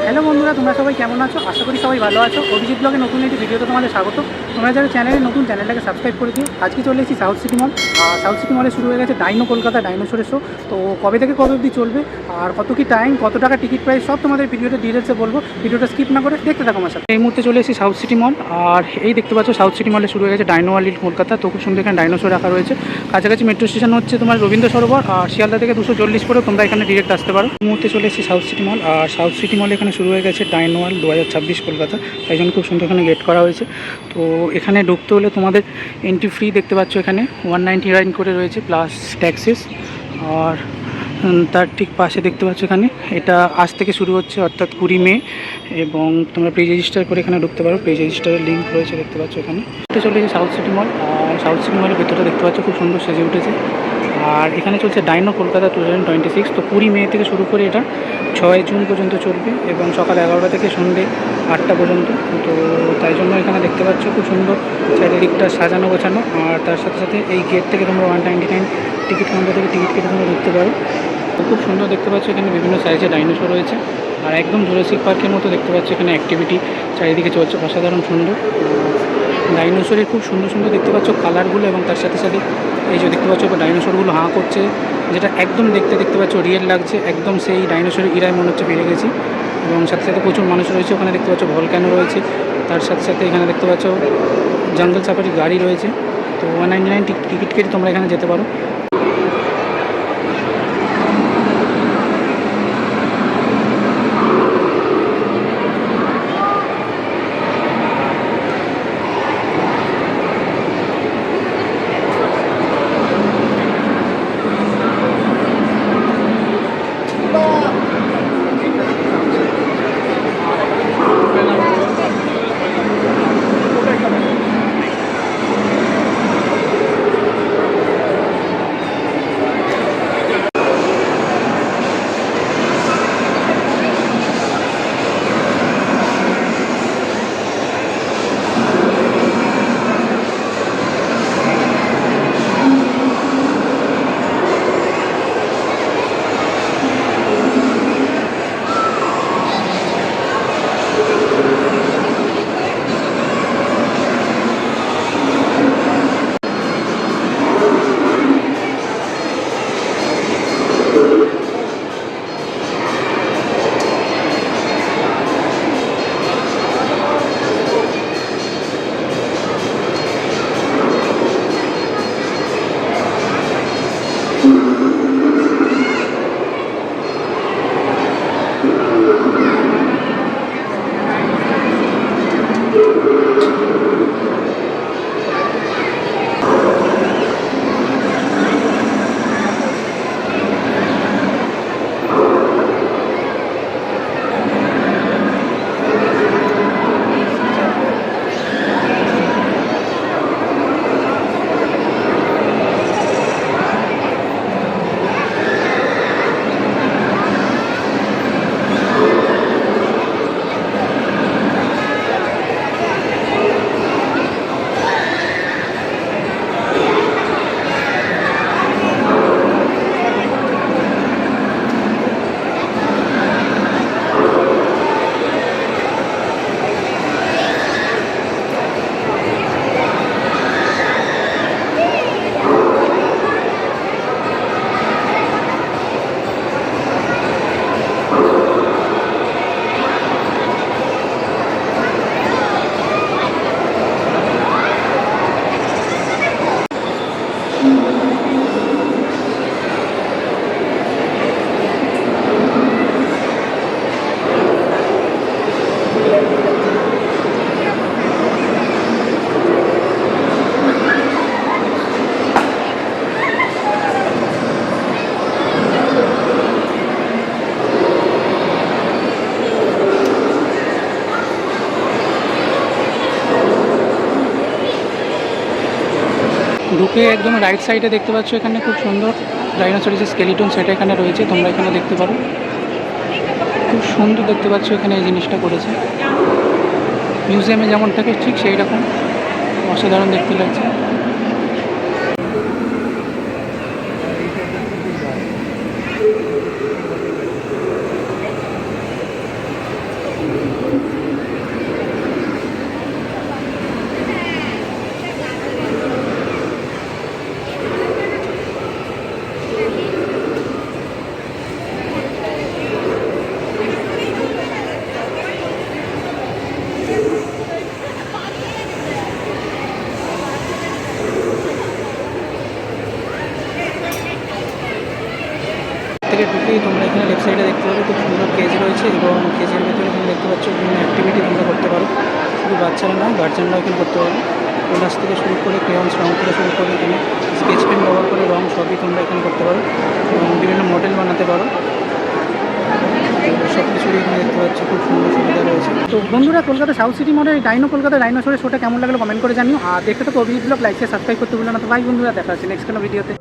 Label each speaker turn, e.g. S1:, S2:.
S1: Hello বন্ধুরা, তোমরা সবাই কেমন আছো? আশা করি সবাই ভালো আছো। অভিজিৎ ব্লগে নতুন একটি ভিডিওতে তোমাদের স্বাগত। তোমরা যারা চ্যানেলে নতুন, চ্যানেলটাকে সাবস্ক্রাইব করে দিও। আজকে চলে এসেছি সাউথ সিটি মল। সাউথ সিটি মলে শুরু হয়ে গেছে ডাইনো কলকাতা ডাইনোসরের শো। তো কবে থেকে কবে অবধি চলবে আর কত কি টাইম, কত টাকা টিকিট প্রাইস, সব তোমাদের ভিডিওটা ডিটেলসে বলবো। ভিডিওটা স্কিপ না করে দেখতে থাকো আমার সাথে। এই মুহূর্তে চলে এসেছি সাউথ সিটি মল। আর এই দেখতে পাচ্ছ সাউথ সিটি মলে শুরু হয়ে গেছে ডাইনো ওয়ার্ল্ড কলকাতা। তো খুব সুন্দর এখানে ডাইনোসর রাখা রয়েছে। কাছাকাছি মেট্রো স্টেশন হচ্ছে তোমার রবীন্দ্র সরোবর, আর শিয়ালদা থেকে 240 করে তোমরা এখানে ডিরেক্ট আসতে পারো। এই মুহূর্তে চলে এসেছি সাউথ সিটি মল। আর সাউথ সিটি মল এখানে শুরু হয়ে গেছে ডাইনো ওয়ার্ল্ড 2026 কলকাতা। তাই জন্য খুব সুন্দর এখানে গেট করা হয়েছে। তো এখানে ঢুকতে হলে তোমাদের এন্ট্রি ফ্রি দেখতে পাচ্ছ, এখানে 199 করে রয়েছে প্লাস ট্যাক্সেস। আর তার ঠিক পাশে দেখতে পাচ্ছ এখানে এটা আজ থেকে শুরু হচ্ছে, অর্থাৎ 20 মে। এবং তোমরা প্রি রেজিস্টার করে এখানে ঢুকতে পারো। প্রি রেজিস্টারের লিঙ্ক রয়েছে দেখতে পাচ্ছ এখানে। এটা চলে গেছে সাউথ সিটি মল। আর সাউথ সিটি মলের ভেতরটা দেখতে পাচ্ছ খুব সুন্দর সেজে উঠেছে। আর এখানে চলছে ডাইনো কলকাতা 2026। তো 20 মে থেকে শুরু করে এটা 6 জুন পর্যন্ত চলবে এবং সকাল 11টা থেকে সন্ধ্যে 8টা পর্যন্ত। তো তাই জন্য এখানে দেখতে পাচ্ছ খুব সুন্দর চারিদিকটা সাজানো গোছানো। আর তার সাথে সাথে এই গেট থেকে তোমরা 199 টিকিট কাউন্টার থেকে টিকিট কেটে তোমরা ঢুকতে পারো। খুব সুন্দর দেখতে পাচ্ছ এখানে বিভিন্ন সাইজের ডাইনোসর রয়েছে। আর একদম জুরাসিক পার্কের মতো দেখতে পাচ্ছ এখানে অ্যাক্টিভিটি চারিদিকে চলছে, অসাধারণ সুন্দর। ডাইনোসরের খুব সুন্দর সুন্দর দেখতে পাচ্ছ কালারগুলো, এবং তার সাথে সাথে এই যে দেখতে পাচ্ছ ডাইনোসরগুলো হাঁ করছে, যেটা একদম দেখতে পাচ্ছ রিয়েল লাগছে। একদম সেই ডাইনোসরের ইরায় মনে হচ্ছে ফিরে গেছি। এবং সাথে সাথে প্রচুর মানুষ রয়েছে ওখানে, দেখতে পাচ্ছ ভলক্যানো রয়েছে। তার সাথে সাথে এখানে দেখতে পাচ্ছ জঙ্গল সাফারি গাড়ি রয়েছে। তো 199 টিকিট কেটে তোমরা এখানে যেতে পারো। ঢুকে একদম রাইট সাইডে দেখতে পাচ্ছ এখানে খুব সুন্দর ডাইনোসরের যে স্কেলিটন সেটা এখানে রয়েছে, তোমরা এখানে দেখতে পারো। খুব সুন্দর দেখতে পাচ্ছ এখানে এই জিনিসটা করেছে, মিউজিয়ামে যেমন থাকে ঠিক সেই রকম অসাধারণ দেখতে লাগছে। থেকে ঢুকেই তোমরা এখানে লেফট সাইডে দেখতে পাবে খুব সুন্দর কেজ রয়েছে এবং কেজের ভেতরে এখানে দেখতে পাচ্ছ বিভিন্ন অ্যাক্টিভিটি তোমরা করতে পারো। শুধু বাচ্চারা নয়, গার্জেনরাও এখানে করতে পারো। কোলাস থেকে শুরু করে ক্রেয়ন্স রং থেকে শুরু করে এখানে স্কেচ পেন ব্যবহার করে রং সবই তোমরা এখানে করতে পারো এবং বিভিন্ন মডেল বানাতে পারো। সব কিছুই এখানে দেখতে পাচ্ছ, খুব সুন্দর সুবিধা রয়েছে। তো বন্ধুরা, কলকাতা সাউথ সিটি মলে কলকাতা ডাইনোসরের শোটা কেমন লাগলো কমেন্ট করে জানিও। আর দেখতে তো অভিজিৎ ব্লগ লাইক সাবস্ক্রাইব করতে ভুলো না। তো ভাই বন্ধুরা, দেখা হচ্ছে নেক্সট কোনো ভিডিওতে।